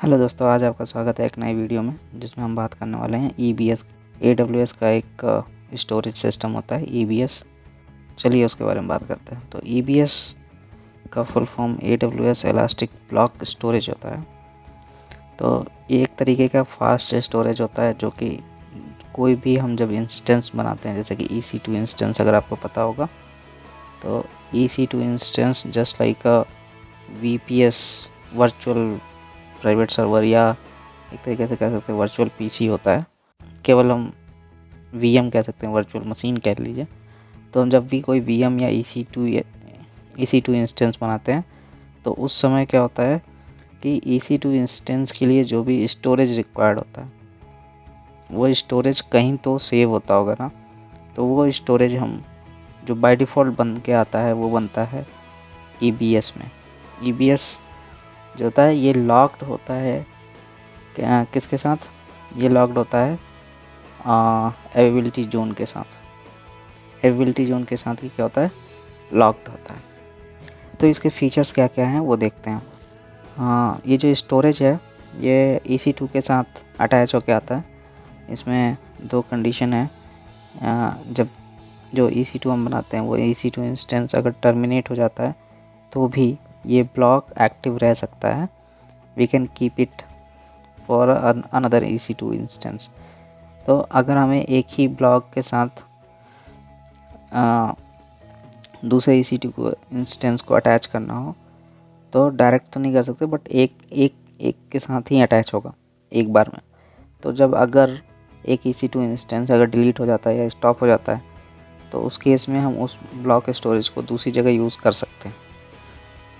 Hello दोस्तों, आज आपका स्वागत है एक नई वीडियो में जिसमें हम बात करने वाले हैं EBS। AWS का एक स्टोरेज सिस्टम होता है EBS। चलिए उसके बारे में बात करते हैं। तो EBS का full form AWS elastic block storage होता है। तो ये एक तरीके का फास्ट स्टोरेज होता है जो कि कोई भी हम जब इंस्टेंस बनाते हैं, जैसे कि EC2 इंस्टेंस अगर आपको पता होगा, तो EC2 instance just like VPS virtual private server या एक तरीके से कह सकते हैं वर्चुअल पीसी होता है। केवल हम VM कह सकते हैं, वर्चुअल मशीन कह लीजिए। तो हम जब भी कोई VM या EC2 इंस्टेंस बनाते हैं तो उस समय क्या होता है कि EC2 इंस्टेंस के लिए जो भी स्टोरेज रिक्वायर्ड होता है वो स्टोरेज कहीं तो सेव होता होगा ना। तो वो स्टोरेज हम जो बाय डिफ़ॉल्ट बन के आता है वो बनता है EBS में। EBS जो होता है ये लॉक्ड होता है किसके साथ? ये लॉक्ड होता है अवेलेबिलिटी जोन के साथ। अवेलेबिलिटी जोन के साथ ही क्या होता है? लॉक्ड होता है। तो इसके फीचर्स क्या क्या हैं वो देखते हैं। ये जो स्टोरेज है ये EC2 के साथ अटैच होके आता है। इसमें दो कंडीशन है। जब जो EC2 हम बनाते हैं वो EC2 इंस्टेंस अगर टर्मिनेट हो जाता है तो भी ये ब्लॉक एक्टिव रह सकता है। We can keep it for another EC2 instance. तो अगर हमें एक ही ब्लॉक के साथ दूसरे EC2 को इंस्टेंस को अटैच करना हो तो डायरेक्ट तो नहीं कर सकते, बट एक के साथ ही अटैच होगा एक बार में। तो जब अगर एक EC2 इंस्टेंस अगर डिलीट हो जाता है या स्टॉप हो जाता है तो उस केस में हम उस ब्लॉक स्टोरेज को दूसरी जगह यूज़ कर सकते हैं।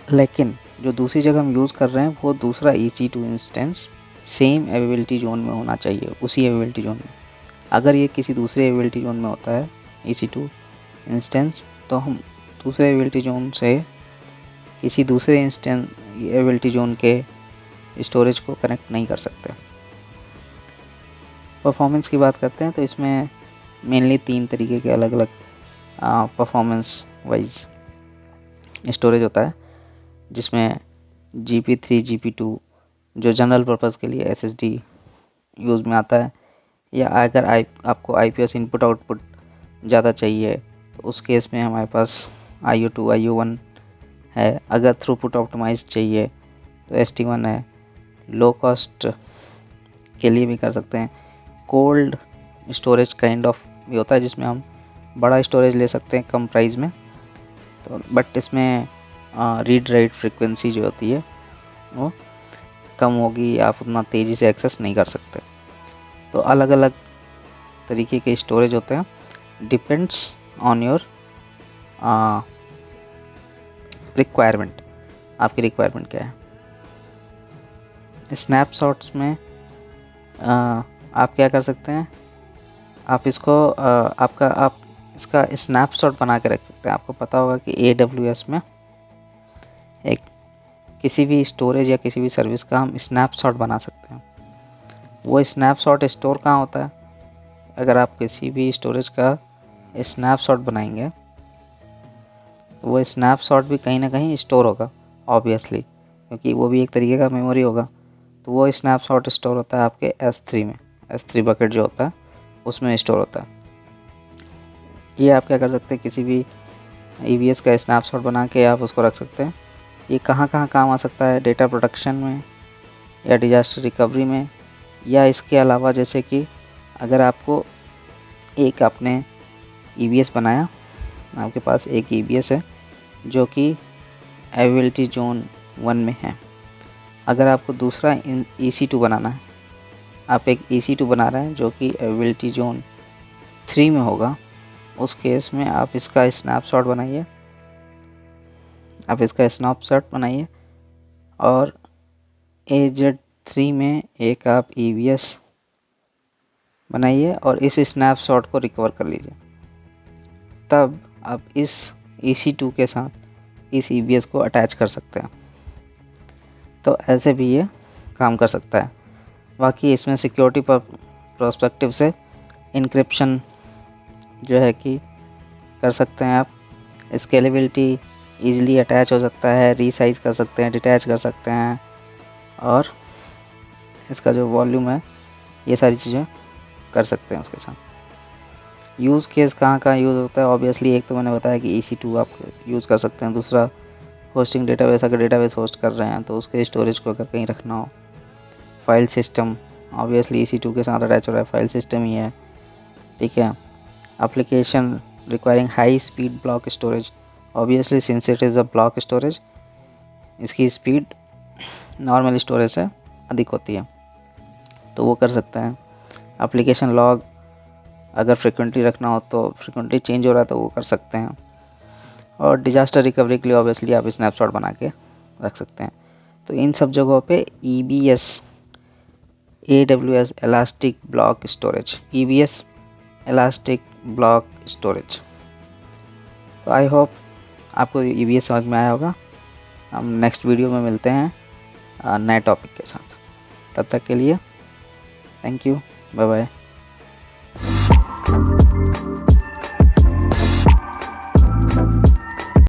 लेकिन जो दूसरी जगह हम यूज़ कर रहे हैं वो दूसरा EC2 instance same availability zone में होना चाहिए, उसी अवेलेबिलिटी जोन में। अगर ये किसी दूसरे अवेलेबिलिटी जोन में होता है EC2 इंस्टेंस तो हम दूसरे अवेलेबिलिटी जोन से किसी दूसरे इंस्टेंस अवेलेबिलिटी जोन के स्टोरेज को कनेक्ट नहीं कर सकते। परफॉर्मेंस की बात करते हैं तो इसमें मेनली 3 तरीके के अलग अलग परफॉर्मेंस वाइज स्टोरेज होता है, जिसमें GP3 GP2 जो जनरल पर्पज़ के लिए SSD यूज़ में आता है, या अगर आपको IPS इनपुट आउटपुट ज़्यादा चाहिए तो उस केस में हमारे पास IO2 IO1 है। अगर थ्रूपुट ऑप्टिमाइज चाहिए तो ST1 है। लो कॉस्ट के लिए भी कर सकते हैं। कोल्ड स्टोरेज काइंड ऑफ भी होता है जिसमें हम बड़ा स्टोरेज ले सकते हैं कम प्राइस में। तो बट इसमें रीड राइट फ्रीक्वेंसी जो होती है वो कम होगी, आप उतना तेज़ी से एक्सेस नहीं कर सकते। तो अलग अलग तरीके के स्टोरेज होते हैं, डिपेंड्स ऑन योर रिक्वायरमेंट। आपकी रिक्वायरमेंट क्या है? स्नैपशॉट्स में आप क्या कर सकते हैं? आप इसको आप इसका स्नैपशॉट बना के रख सकते हैं। आपको पता होगा कि AWS में एक किसी भी स्टोरेज या किसी भी सर्विस का हम स्नैपशॉट बना सकते हैं। वो स्नैपशॉट स्टोर कहाँ होता है? अगर आप किसी भी स्टोरेज का स्नैपशॉट बनाएंगे तो वो स्नैपशॉट भी कहीं ना कहीं स्टोर होगा ऑब्वियसली, क्योंकि वो भी एक तरीके का मेमोरी होगा। तो वो स्नैपशॉट स्टोर होता है आपके S3 में। S3 बकेट जो होता है उसमें स्टोर होता है। ये आप क्या कर सकते हैं, किसी भी EBS का स्नैपशॉट बना के आप उसको रख सकते हैं। ये कहाँ कहाँ काम आ सकता है? डेटा प्रोटेक्शन में या डिजास्टर रिकवरी में, या इसके अलावा जैसे कि अगर आपको एक आपने EBS बनाया, आपके पास एक EBS है जो कि अवेलेबिलिटी जोन 1 में है। अगर आपको दूसरा EC2 बनाना है, आप एक EC2 बना रहे हैं जो कि अवेलेबिलिटी जोन 3 में होगा, उस केस में आप इसका स्नैपशॉट बनाइए। और AZ3 में एक आप EBS बनाइए और इस स्नैपशॉट को रिकवर कर लीजिए। तब आप इस EC2 के साथ इस EBS को अटैच कर सकते हैं। तो ऐसे भी ये काम कर सकता है। बाकी इसमें सिक्योरिटी पर्सपेक्टिव से इनक्रिप्शन जो है कि कर सकते हैं आप। स्केलेबिलिटी ईज़िली अटैच हो सकता है, रीसाइज कर सकते हैं, डिटैच कर सकते हैं, और इसका जो वॉल्यूम है, ये सारी चीज़ें कर सकते हैं उसके साथ। यूज़ केस कहाँ कहाँ यूज़ होता है, ऑब्वियसली एक तो मैंने बताया कि EC2 आप यूज़ कर सकते हैं। दूसरा होस्टिंग डेटाबेस, अगर डेटाबेस होस्ट कर रहे हैं तो उसके स्टोरेज को अगर कहीं रखना हो। फाइल सिस्टम, ऑब्वियसली EC2 के साथ अटैच हो रहा है, फाइल सिस्टम ही है, ठीक है। Application requiring high speed block storage, obviously since it is a block storage, इसकी स्पीड नॉर्मल स्टोरेज से अधिक होती है, तो वो कर सकते हैं। एप्लीकेशन लॉग, अगर फ्रिक्वेंटली रखना हो तो फ्रिक्वेंटली चेंज हो रहा है तो वो कर सकते हैं। और डिजास्टर रिकवरी के लिए ऑब्वियसली आप स्नैपशॉट बना के रख सकते हैं। तो इन सब जगहों पे EBS, AWS elastic block storage, EBS elastic block storage. तो आई होप आपको EBS समझ में आया होगा। हम नेक्स्ट वीडियो में मिलते हैं नए टॉपिक के साथ। तब तक के लिए थैंक यू, बाय बाय।